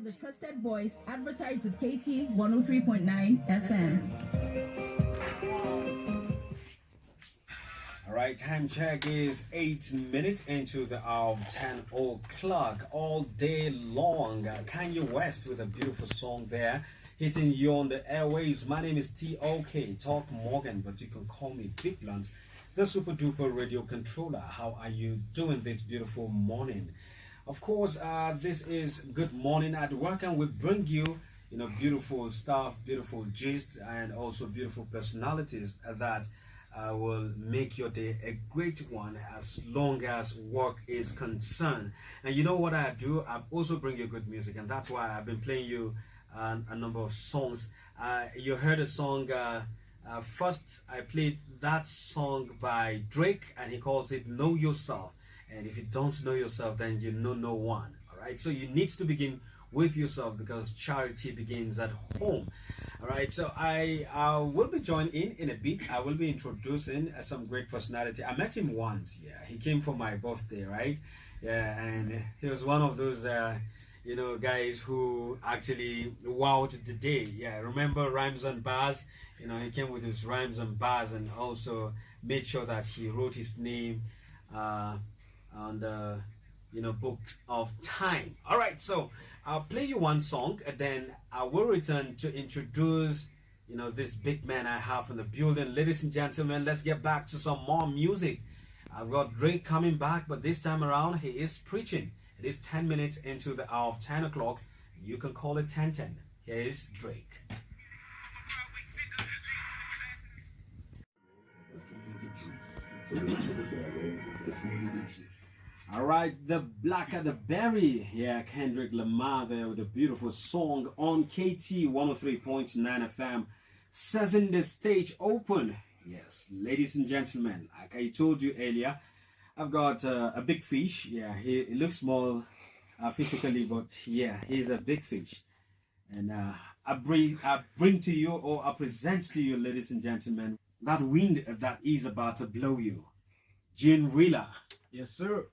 the trusted voice. Advertise with KT 103.9 FM. All right, time check is 8 minutes into the hour of 10 o'clock. All day long, Kanye West with a beautiful song there, hitting you on the airwaves. My name is TOK, Talk Morgan, but you can call me Big Blunt, the super duper radio controller. How are you doing this beautiful morning? Of course, this is Good Morning at Work, and we bring you, beautiful stuff, beautiful gist, and also beautiful personalities that will make your day a great one as long as work is concerned. And you know what I do? I also bring you good music, and that's why I've been playing you a number of songs. You heard a song. First, I played that song by Drake, and he calls it Know Yourself. And if you don't know yourself, then you know no one. All right, so you need to begin with yourself because charity begins at home. All right, so I will be joined in a bit. I will be introducing some great personality. I met him once. Yeah, he came for my birthday, right? Yeah, and he was one of those guys who actually wowed the day. Yeah, remember Rhymes and Bars? He came with his rhymes and bars, and also made sure that he wrote his name on the book of time. All right, so I'll play you one song, and then I will return to introduce this big man I have in the building. Ladies and gentlemen, let's get back to some more music. I've got Drake coming back, but this time around he is preaching. It is 10 minutes into the hour of 10 o'clock. You can call it 10:10. Here is Drake. All right, the blacker the berry. Yeah, Kendrick Lamar there with a beautiful song on KT 103.9 FM. Setting the stage open. Yes, ladies and gentlemen, like I told you earlier, I've got a big fish. Yeah, he looks small physically, but yeah, he's a big fish. And I bring to you, or I present to you, ladies and gentlemen, that wind that is about to blow you. Jeen. Yes, sir.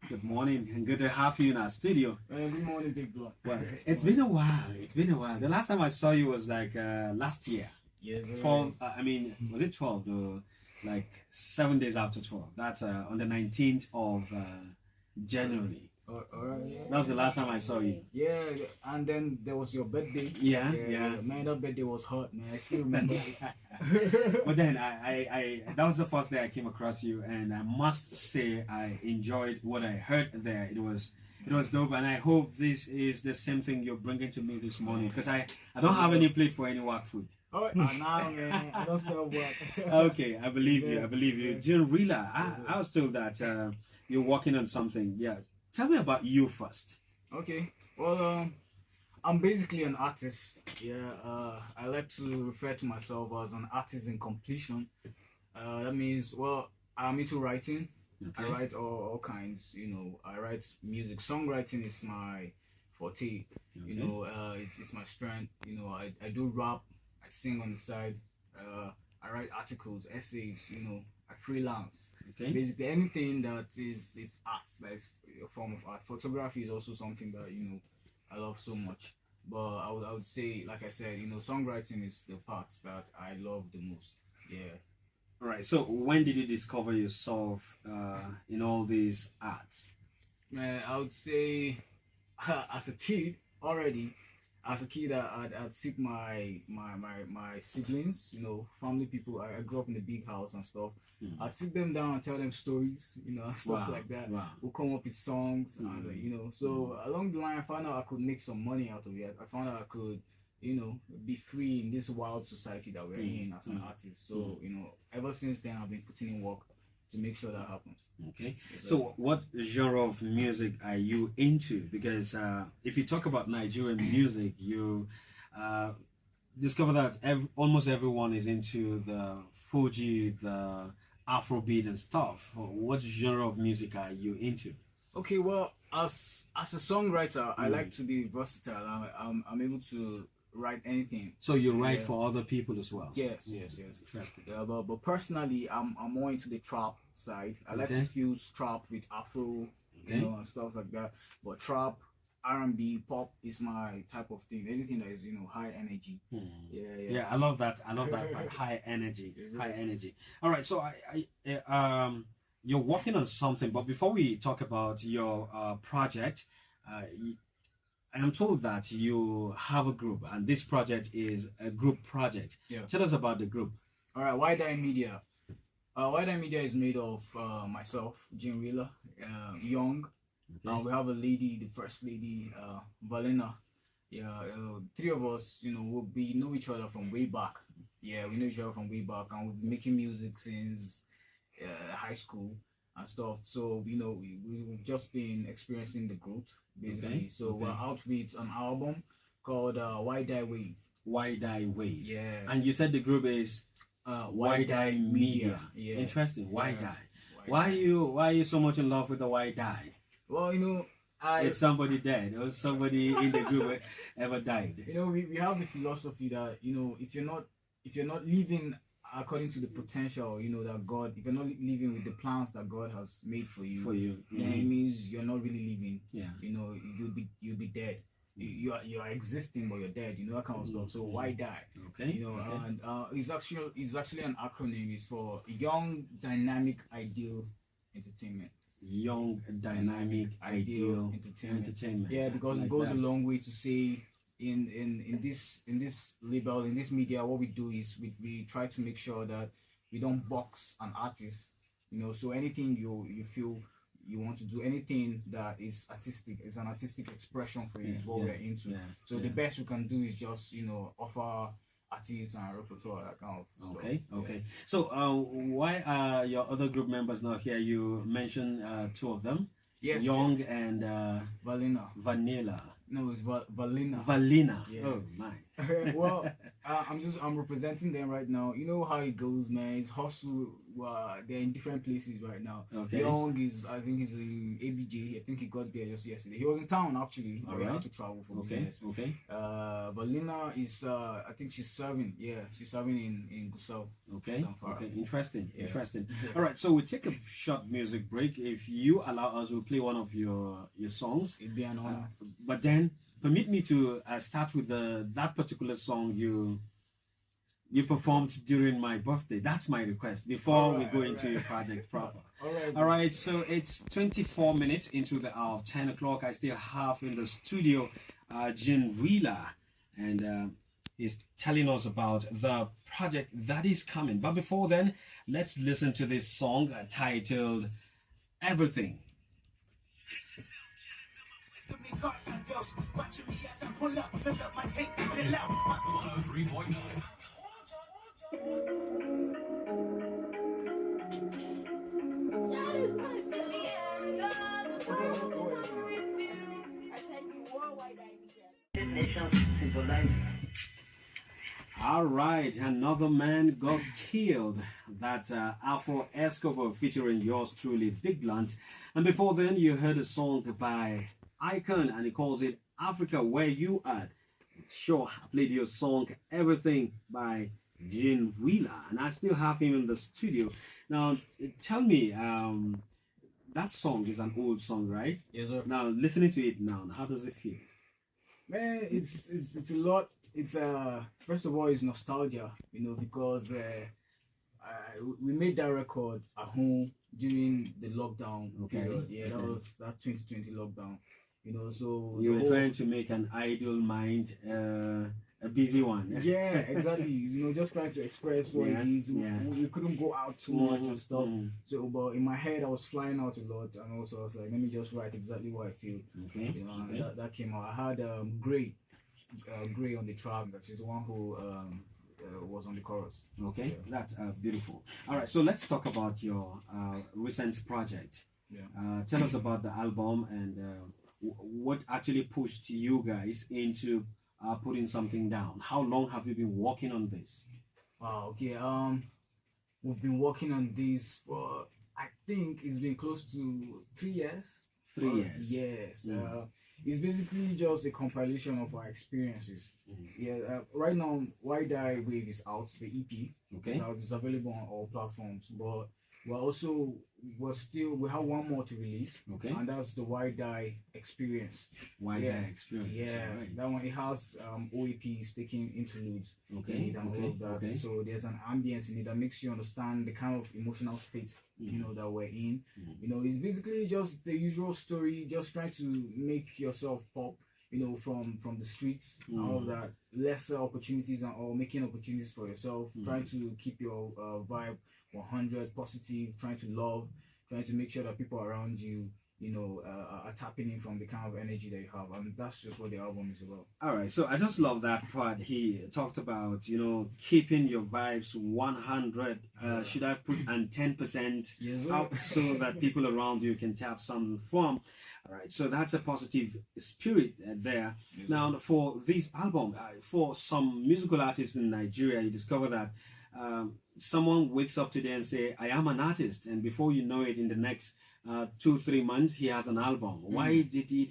Good morning, and good to have you in our studio. Good morning, Big Blood. Well, it's been a while. The last time I saw you was like last year. Yes, sir. 12. Was it 12? Though, like 7 days after 12. That's on the 19th of January. Yeah. That was the last time I saw you. Yeah, and then there was your birthday. Yeah. Man, that birthday was hot, man. I still remember But then I that was the first day I came across you, and I must say I enjoyed what I heard there. It was dope, and I hope this is the same thing you're bringing to me this morning, because I don't have any plate for any work food. Oh, nah, man. I don't sell work. Okay, I believe you. Jeen, I was told that you're working on something. Yeah. Tell me about you first. Okay. Well, I'm basically an artist. Yeah. I like to refer to myself as an artist in completion. That means, well, I'm into writing. Okay. I write all kinds. I write music. Songwriting is my forte. Okay. It's my strength. I do rap. I sing on the side. I write articles, essays. I freelance. Okay. Basically anything that is art, that is a form of art. Photography is also something that I love so much. But I would say, like I said, songwriting is the part that I love the most. Yeah. All right. So when did you discover yourself in all these arts? Man, I would say as a kid already. As a kid, I'd seek my siblings, family people. I grew up in a big house and stuff. I'd sit them down and tell them stories, stuff like that. Wow. We'll come up with songs, and So along the line, I found out I could make some money out of it. I found out I could, be free in this wild society that we're in as an artist. So ever since then, I've been putting in work to make sure that happens. Okay. So what genre of music are you into? Because if you talk about Nigerian music, you discover that almost everyone is into the Fuji, the Afrobeat and stuff. What genre of music are you into? Okay, well, as a songwriter, I like to be versatile. I'm able to write anything. So you write for other people as well? Yes. Interesting. Yeah, but personally, I'm more into the trap side. I like to fuse trap with Afro, and stuff like that. But trap, R&B, pop is my type of thing. Anything that is, high energy. Yeah, I love that. I love that part. High energy. High energy. All right. So you're working on something, but before we talk about your project, I'm told that you have a group, and this project is a group project. Yeah. Tell us about the group. All right, YDIE Media. YDIE Media is made of myself, Jeen, Young. Okay. We have a lady, the first lady, Valena. Yeah, three of us, we know each other from way back. Yeah, we know each other from way back, and we've been making music since high school and stuff. So, we've just been experiencing the growth, basically. Okay. So, we're out with an album called YDIE.WAVE. YDIE.WAVE. Yeah. And you said the group is YDIE Media. Yeah. Interesting. YDIE. Yeah. Why are you so much in love with the YDIE? Well, Is somebody dead or somebody in the group ever died? We have the philosophy that if you're not living according to the potential that God, if you're not living with the plans that God has made for you, then it means you're not really living. Yeah. You'll be dead. You are existing but you're dead. That kind of stuff. So why die? Okay. And it's actually an acronym. It's for Young Dynamic Ideal Entertainment. Young Dynamic Ideal Entertainment. Yeah, because it goes a long way to say in this label, in this media, what we do is we try to make sure that we don't box an artist. So anything you feel you want to do, anything that is artistic, is an artistic expression for you, is what we're into. So the best we can do is just offer artists and repertoire, that kind of stuff. Okay. So why are your other group members not here? You mentioned two of them. Yes. Young and Vanilla. No, it's Valina. Valina. Yeah. Oh my. Well, I'm representing them right now. You know how it goes, man. It's hustle. They're in different places right now. Okay. Young I think he's in ABJ. I think he got there just yesterday. He was in town actually. But he had to travel for business. Okay. Valina is I think she's serving. Yeah, she's serving in Gusau. Okay. Interesting. All right. So we take a short music break. If you allow us, we'll play one of your songs. It'd be an honor. But then permit me to start with that particular song you performed during my birthday. That's my request before we go into your project proper. All right. So it's 24 minutes into the hour of 10 o'clock. I still have in the studio Jeen, and he's telling us about the project that is coming. But before then, let's listen to this song titled Everything. Watching me as I pull up, fill up my tank, fill out 103.9. All right, another man got killed. That's Afro Escobar featuring yours truly, Big Blunt. And before then, you heard a song by Icon, and he calls it Africa Where You At. Sure, I played your song Everything by Jeen, and I still have him in the studio. Now, tell me, that song is an old song, right? Yes, sir. Now, listening to it now, how does it feel? Man, it's a lot. It's first of all, it's nostalgia, because we made that record at home during the lockdown period. Yeah, that was that 2020 lockdown. So you were trying to make an idle mind a busy one. Yeah, exactly. Just trying to express what it is. We couldn't go out too much and stuff. So, but in my head, I was flying out a lot, and also I was like, let me just write exactly what I feel. That came out. I had Gray on the track. That is the one who was on the chorus. Okay, that's beautiful. All right, so let's talk about your recent project. Tell us about the album and what actually pushed you guys into putting something down. How long have you been working on this? Okay. We've been working on this for, I think it's been close to 3 years. 3 years. Yes. It's basically just a compilation of our experiences. Right now, YDIE.WAVE is out, the EP. Okay. So it's available on all platforms. But we have one more to release. Okay. And that's the YDIE Experience. YDIE Experience. Yeah, right. that one, it has OEPs taking interludes Okay, in it and all of that. okay. So there's an ambience in it that makes you understand the kind of emotional states that we're in. It's basically just the usual story, just trying to make yourself pop. From the streets, all of that, lesser opportunities and all, making opportunities for yourself, trying to keep your vibe 100 positive, trying to love, trying to make sure that people around you, are tapping in from the kind of energy that you have, and that's just what the album is about. All right, so I just love that part. He talked about, keeping your vibes 100. Should I put and 10% Yes, out so that people around you can tap something from? All right, so that's a positive spirit there. Yes, now, for this album, for some musical artists in Nigeria, you discover that someone wakes up today and say, "I am an artist," and before you know it, in the next 2-3 months, he has an album. Why did he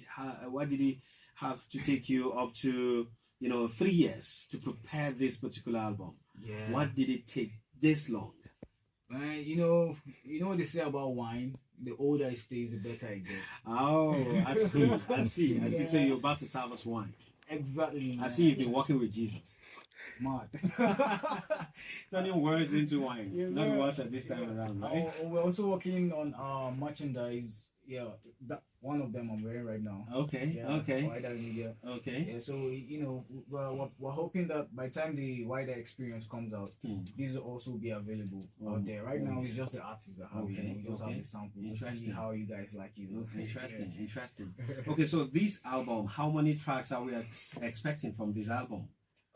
have to take you up to 3 years to prepare this particular album? Yeah. What did it take this long? You know what they say about wine? The older it stays, the better it gets. Oh, I see. Yeah. So you're about to serve us wine. Exactly. I see you've been working with Jesus. Mad. Turning words into wine, Yes, not sir. water this time around, right? We're also working on merchandise. Yeah, that one of them I'm wearing right now. Okay, Yeah, okay, Wider Media. okay. Yeah, so we're hoping that by the time the Wider Experience comes out, these will also be available out there. Right now, it's just the artists that have it. We just have the samples to see Interesting. how you guys like it. Interesting, Yes. interesting. Okay, so this album, how many tracks are we expecting from this album?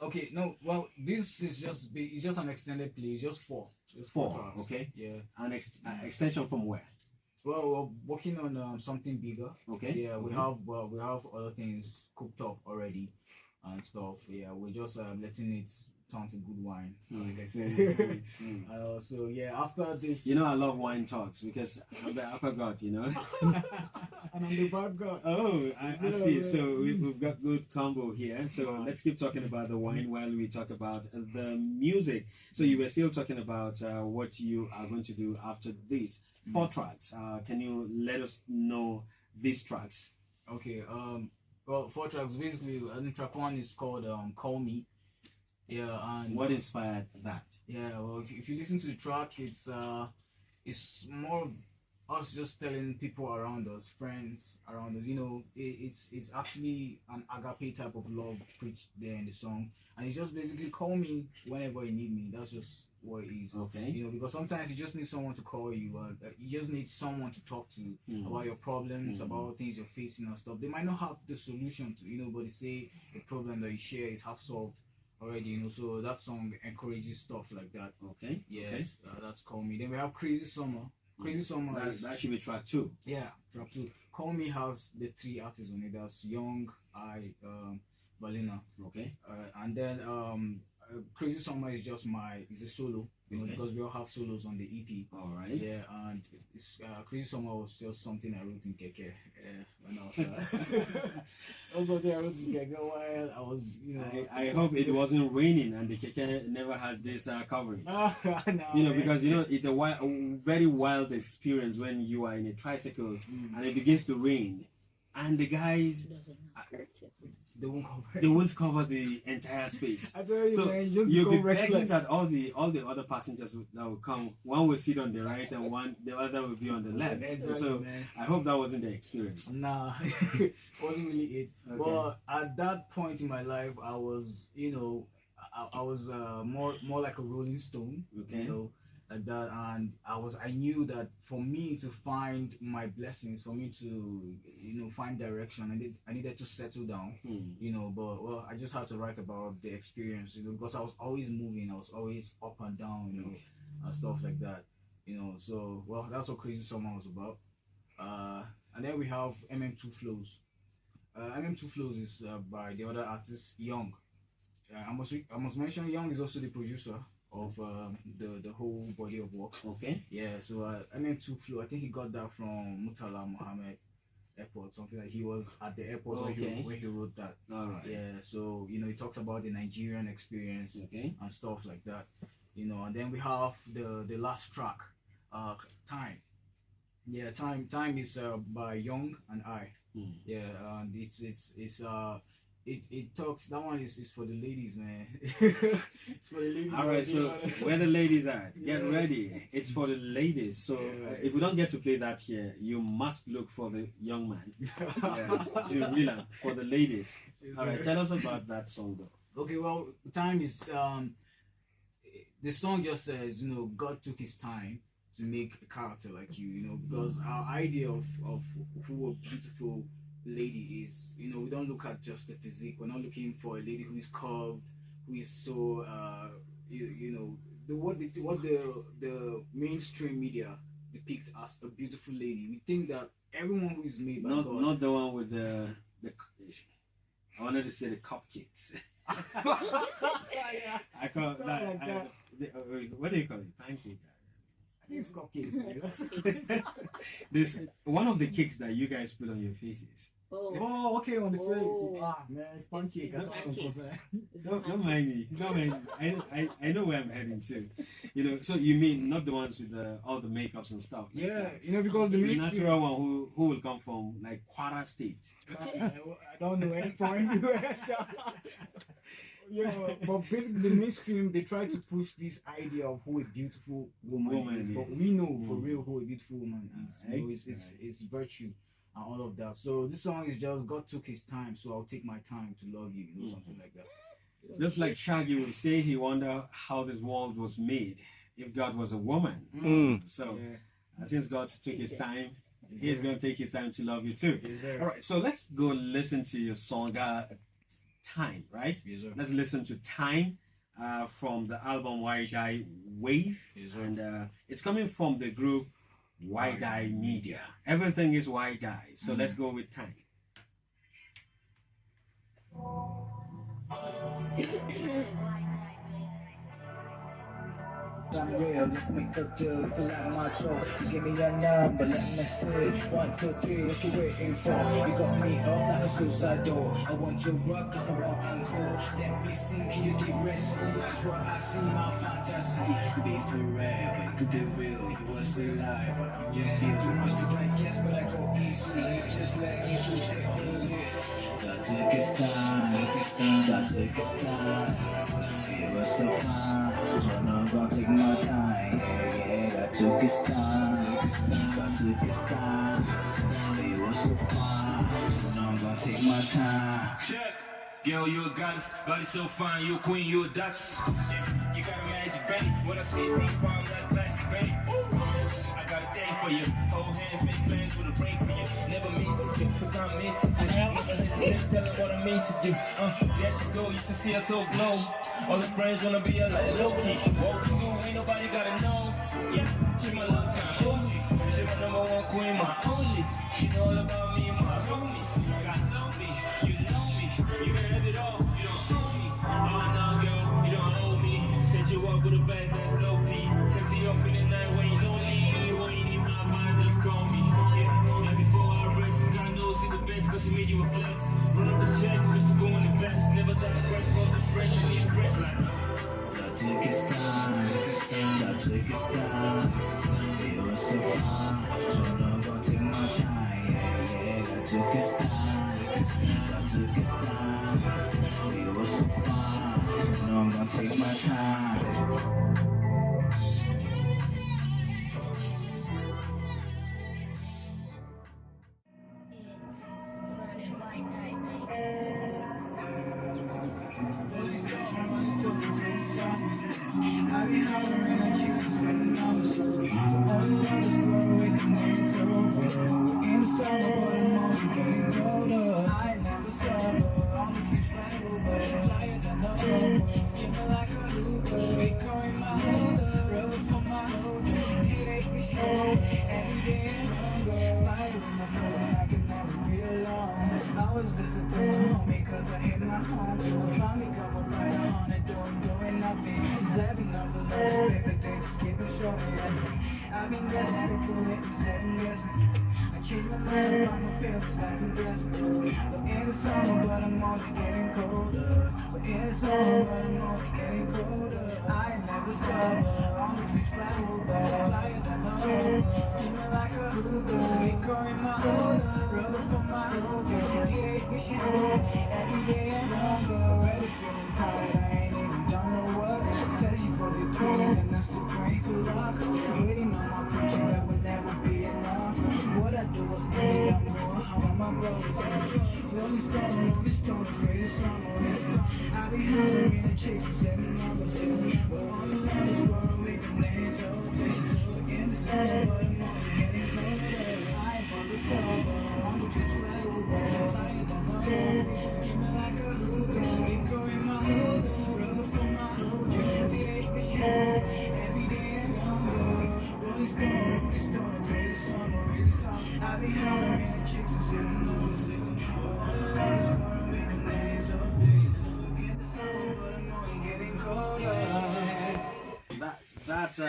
Okay, no, well, this is it's just an extended play. It's just four. Just four tracks. Okay. Yeah. An extension from where? Well, we're working on something bigger. Okay. Yeah, we have other things cooked up already and stuff. Yeah, we're just letting it turn to good wine, like I said. And also, yeah, after this, I love wine talks because I'm the upper god, and I'm the bad guy. Oh, I see. So we've got good combo here. So let's keep talking about the wine while we talk about the music. So you were still talking about what you are going to do after this. 4 tracks. Can you let us know these tracks? Okay. Well, 4 tracks. Basically, I think track 1 is called "Call Me." Yeah, and what inspired that? Yeah, well, if you listen to the track, it's more of us just telling people around us, friends around us. It's actually an agape type of love preached there in the song, and it's just basically call me whenever you need me. That's just what it is. Okay. Because sometimes you just need someone to call you. You just need someone to talk to about your problems, about things you're facing and stuff. They might not have the solution to, but they say the problem that you share is half solved already. So that song encourages stuff like that. Okay. Yes. That's Call Me. Then we have Crazy Summer. Crazy Summer that should be track 2. Yeah, track 2. Call Me has the 3 artists on it. That's Young, Valina. Okay. And then Crazy Summer is just is a solo, because we all have solos on the EP. All right. Yeah, and it's Crazy Summer was just something I wrote in KK when I was. That was something I wrote in KK while I was, I hope it wasn't raining and the KK never had this coverage. No, because it's a very wild experience when you are in a tricycle and it begins to rain, and the guys. They won't cover the entire space. I tell you, so man, you'll be begging that all the other passengers that will come, one will sit on the right and the other will be on the left. Exactly, so man. I hope that wasn't the experience. Nah, wasn't really it. Okay. But at that point in my life, I was, I was more like a Rolling Stone. Okay. Like that, and I knew that for me to find my blessings, for me to find direction, I needed to settle down. But I just had to write about the experience, because I was always moving, I was always up and down, and stuff like that. So that's what Crazy Summer was about. And then we have MM2 Flows. MM2 Flows is by the other artist Young. I must mention Young is also the producer of the whole body of work. Okay. Yeah, so MM2 Flow, I think he got that from Murtala Mohammed Airport, something like he was at the airport when he wrote that. All right. Yeah, so he talks about the Nigerian experience and stuff like that. And then we have the last track, Time. Yeah, time is by Young and I. Yeah, it talks. That one is for the ladies, man. It's for the ladies. All right, so where the ladies are, get ready. It's for the ladies. So if we don't get to play that here, you must look for the young man. Yeah, for the ladies. All right, tell us about that song, though. Okay, well, time is the song just says, you know, God took his time to make a character like you know, because our idea of who a beautiful lady is, you know, we don't look at just the physique. We're not looking for a lady who is curved, who is so you know, what the mainstream media depicts as a beautiful lady. We think that everyone who is made by God, not the one with the I wanted to say the cupcakes. I call that. What do you call it? Pancake. I think it's cupcakes. This one of the cakes that you guys put on your faces. Oh, okay, on the face. Ah, man, it's pancakes. That's what I'm saying. Don't mind me. Don't mind me. I know where I'm heading to. You know, so you mean not the ones with all the makeups and stuff? Like yeah, that. You know, because the natural one who will come from like Kwara State. I don't know any point. You know, but basically the mainstream, they try to push this idea of who a beautiful woman is, but we know for real who a beautiful woman is. You know, it's virtue and all of that. So this song is just God took his time, so I'll take my time to love you. You know, something like that. Just like Shaggy would say, he wondered how this world was made if God was a woman. So since God took his time, he's going to take his time to love you too. All right, so let's go listen to your song. Time, right? Let's listen to Time from the album YDIE.WAVE, and it's coming from the group YDIE Media. Everything is YDIE, so let's go with Time. I'm real, let's make a deal, fill out my throat. You give me your number, let me see. 1, 2, 3, what you waiting for? You got me up like a suicide door. I want your rock, cause I'm all uncool. Let me see, can you get restless? That's what I see, my fantasy. Could be forever, it could be real. You was alive, but I'm your deal. Too much to digest, but I go easy. Just let me to take hold of it. God took his time, God took his time. It was so fine, so now I'm gonna take my time. Yeah, God took his time, God took his time. It was so fine, so now I'm gonna take my time. Check. Girl, you a goddess, body so fine, you a queen, you a duchess. Yeah, you got a magic baby, when I see it from farm, that classic baby. I got a thing for you, hold hands, make plans with a ring for you. Never mean to you, cause I'm meant to do. Never hesitate, tell her what I mean to do. There she go, you should see her so glow. All the friends wanna be her like low-key. What we do, ain't nobody gotta know. Yeah, she my long time OG. She my number one queen, my only. She know all about me and my homie. God told me, you know me. You can have it all, you don't owe me. Oh no, girl, you don't owe me. Set you up with a bang that's low P. Sexy up in the night when you lonely. When you need my mind, just call me. Yeah, and before I rest, God knows he the best, cause he made you a flex. Run up the check, just to go and invest. Never done a press for the fresh, you need press like God took his time, God took his time. It was so fine, so now I'm gonna take my time. Yeah, God took his time, God took his time. It was so fine, so now I'm gonna take my time. I be hollering at Jesus and I was sorry. All you want is glory with the name so inside, but I'm only getting colder. I never suffer, I'ma keep flying, but flyer than the hope. Skipping like a hooper, they calling my holder. Rubber for my holder, it ain't me slow. Every day longer, fire in my soul, and I can never be alone. I was visiting my homie, cause I hit my home. I finally got my right on it, doing nothing. Zapping up the lowest, baby, they just keep it showing. I I've been guessing, still fooling and second guessing. I changed my mind about my feelings like I'm guessing. We're in the summer, but I'm only getting colder. We're in the summer, but I'm only getting colder. I ain't never sober. On the trips like Uber, flying alone. Scheming like a hooker, liquor in my odor. Rubber for my odor. V8 machine, every day and longer. Already feeling tired, I ain't even done no work. Searching for the keys and I'm still praying for luck. Waiting on my picture that will never be enough. What I do was put it on more. How am I brothers? Rolling stone, crazy summer. I've been hungry in the chicks and 7 numbers. But all the love is for a week and then it's over. In the summer, but I'm only getting colder. I ain't on the sober. On the trips like Uber, flying down the road. Scheming like a hooker, liquor in my odor. Rubber for my soldier, V8 machine, every day and longer. Rolling stone, crazy summer. I've been hungry in the chicks and 7 numbers. But all the love is for a week and then it's over. In the summer, but I'm only getting colder. That's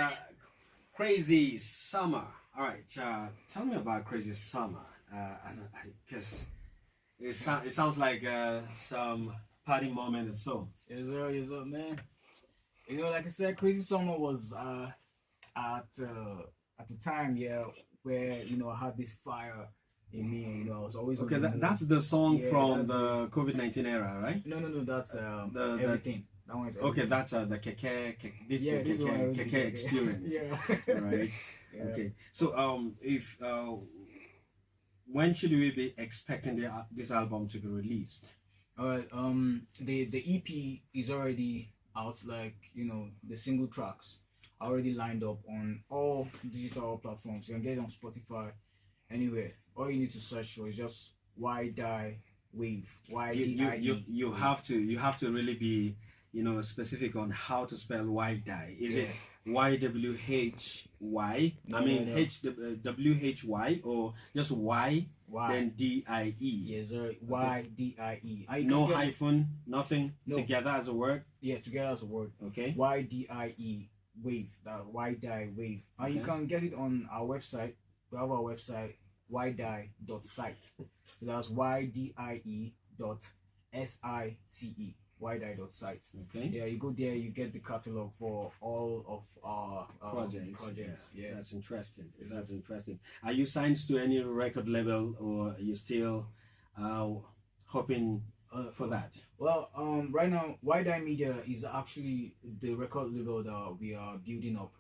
Crazy Summer. All right, tell me about Crazy Summer. Because it sounds like some party moment or so. Yes sir, man. You know, like I said, Crazy Summer was at the time, yeah, where you know I had this fire in me, and you know I was always Okay. That's the song from that's the COVID-19 era, right? No, that's The- everything. That one is everything. Okay, that's the this this one keke everything. experience. Yeah. Right. Yeah. Okay. So if when should we be expecting this album to be released? All right. The EP is already out. Like you know, the single tracks are already lined up on all digital platforms. You can get it on Spotify, anywhere. All you need to search for is just YDIE.WAVE. YDIE. You have to really be specific on how to spell YDIE. Is it YWHY? No, I mean no. WHY or just Y then DIE? Yes, sir. YDIE. And you No can get- hyphen, nothing, No. together as a word. Yeah, together as a word. Okay. YDIE wave. That YDIE wave. And you Okay. can get it on our website. We have our website YDIE.site. So that's YDIE.site. YDIE.site. Okay. Yeah, you go there, you get the catalog for all of our Projects. Yeah. That's interesting. That's interesting. Are you signed to any record label, or are you still hoping for that? Well, right now, YDIE Media is actually the record label that we are building up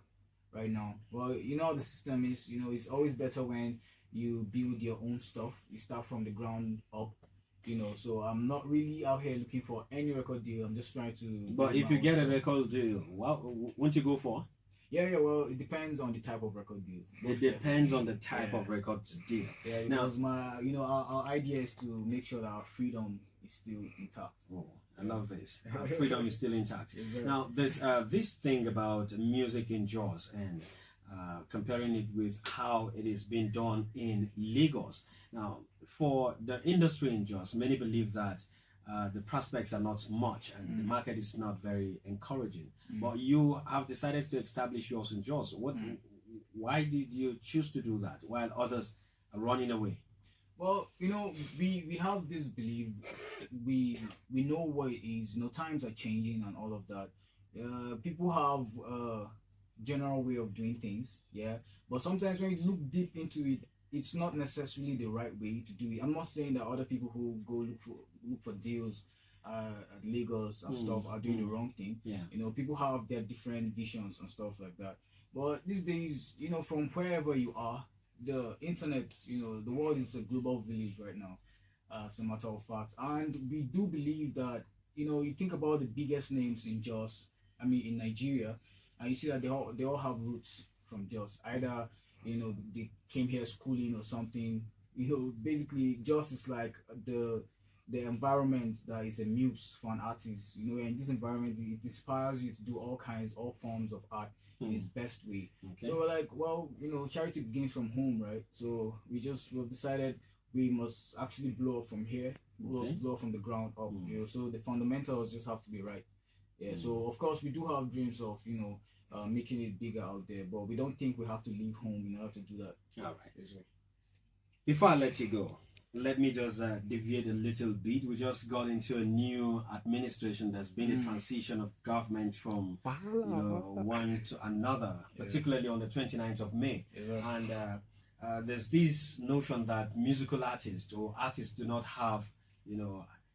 right now. Well, you know, the system is, you know, it's always better when you build your own stuff. You start from the ground up, you know. So I'm not really out here looking for any record deal. I'm just trying to. But build if my you own get a stuff. record deal, what won't you go for? Yeah. Well, it depends on the type of record deal. It depends on the type Yeah. of record deal. Yeah, Now- because our idea is to make sure that our freedom is still intact. Oh, I love this. Freedom is still intact. Yes, sir. Now, there's this thing about music in Jos and comparing it with how it is being done in Lagos. Now, for the industry in Jos, many believe that the prospects are not much and the market is not very encouraging. But you have decided to establish yours in Jos. Why did you choose to do that while others are running away? Well, you know, we have this belief. We know what it is. You know, times are changing and all of that. People have a general way of doing things, yeah. But sometimes when you look deep into it, it's not necessarily the right way to do it. I'm not saying that other people who go look for deals at Lagos and stuff are doing the wrong thing. Yeah. You know, people have their different visions and stuff like that. But these days, you know, from wherever you are, the internet, you know, the world is a global village right now, as a matter of fact. And we do believe that, you know, you think about the biggest names in Jos, I mean in Nigeria, and you see that they all have roots from Jos. Either, you know, they came here schooling or something. You know, basically Jos is like the environment that is a muse for an artist. You know, in this environment it inspires you to do all forms of art in its best way. Okay. So we're like, well, you know, charity begins from home, right? So we've decided we must actually blow up from here, blow up from the ground up. You know, so the fundamentals just have to be right. Yeah. So of course we do have dreams of, you know, making it bigger out there. But we don't think we have to leave home in order to do that. All right. Before I let you go, let me just deviate a little bit. We just got into a new administration. There's been a transition of government from one to another, particularly on the 29th of May. And there's this notion that musical artists or artists do not have,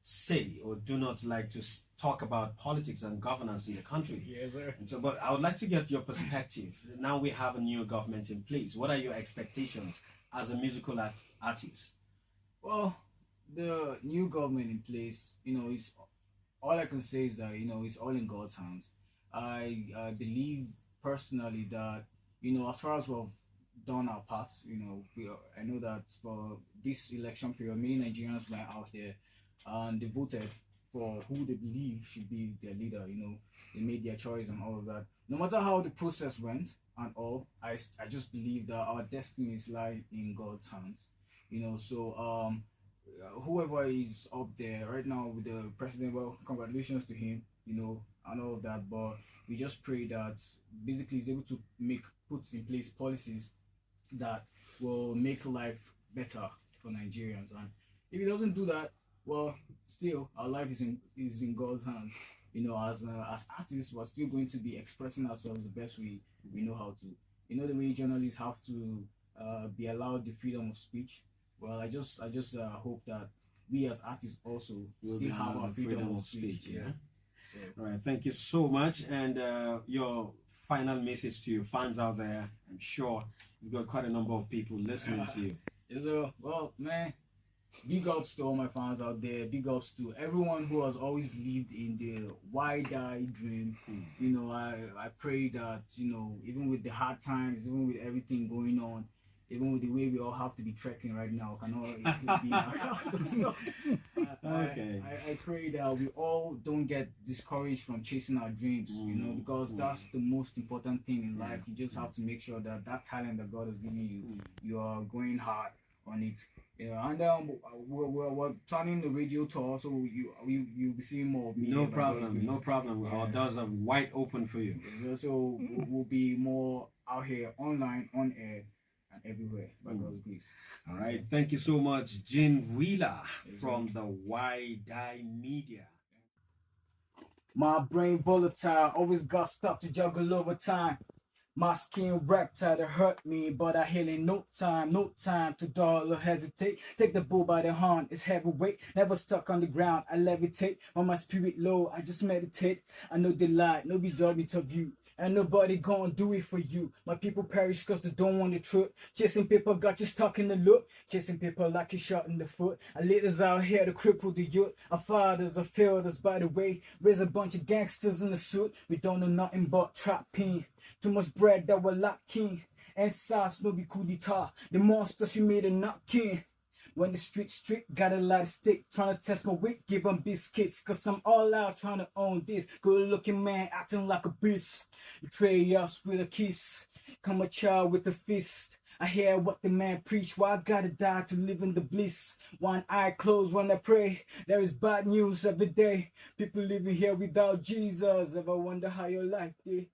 say or do not like to talk about politics and governance in the country. Yes, sir. And so, but I would like to get your perspective. Now we have a new government in place. What are your expectations as a musical artist? Well, the new government in place, it's all I can say is that it's all in God's hands. I believe personally that as far as we've done our parts, I know that for this election period, many Nigerians went out there and they voted for who they believe should be their leader. They made their choice and all of that. No matter how the process went and all, I just believe that our destinies lie in God's hands. So whoever is up there right now with the president, well, congratulations to him, and all of that. But we just pray that basically he's able to put in place policies that will make life better for Nigerians. And if he doesn't do that, well, still our life is in God's hands. As artists, we're still going to be expressing ourselves the best we know how to. The way journalists have to be allowed the freedom of speech. Well, I just hope that we as artists also still have our freedom of speech. Yeah. So. All right. Thank you so much. And your final message to your fans out there. I'm sure you've got quite a number of people listening to you. Yes, sir. Well, man, big ups to all my fans out there. Big ups to everyone who has always believed in the YDIE dream. I pray that, even with the hard times, even with everything going on, even with the way we all have to be trekking right now, I pray that we all don't get discouraged from chasing our dreams, because that's the most important thing in life. You just have to make sure that talent that God has given you, you are going hard on it. And we're planning the radio tour, so you'll be seeing more of me. No problem. Our doors are wide open for you. So we'll be more out here, online, on air, and everywhere by God's grace. All right, thank you so much, Jeen Wheeler from the YDIE Media. My brain volatile, always got stuff to juggle over time. My skin reptile to hurt me, but I heal in no time to dull or hesitate. Take the bull by the horn, it's heavyweight, never stuck on the ground, I levitate. On my spirit low, I just meditate. I know they lie, nobody judge me to view. And nobody gonna do it for you. My people perish cause they don't want the truth. Chasing people got you stuck in the loop. Chasing people like you shot in the foot. Our leaders out here to cripple the youth. Our fathers are failed us by the way. Raise a bunch of gangsters in the suit. We don't know nothing but trapping. Too much bread that we're lacking. And sauce no be coup d'etat. The monsters you made are not king. When the street's strict, got a lot of stick, trying to test my wit, give them biscuits, cause I'm all out trying to own this. Good looking man acting like a beast, betray us with a kiss, come a child with a fist. I hear what the man preach, why I gotta die to live in the bliss. One eye closed when I pray, there is bad news every day. People living here without Jesus, ever wonder how your life did?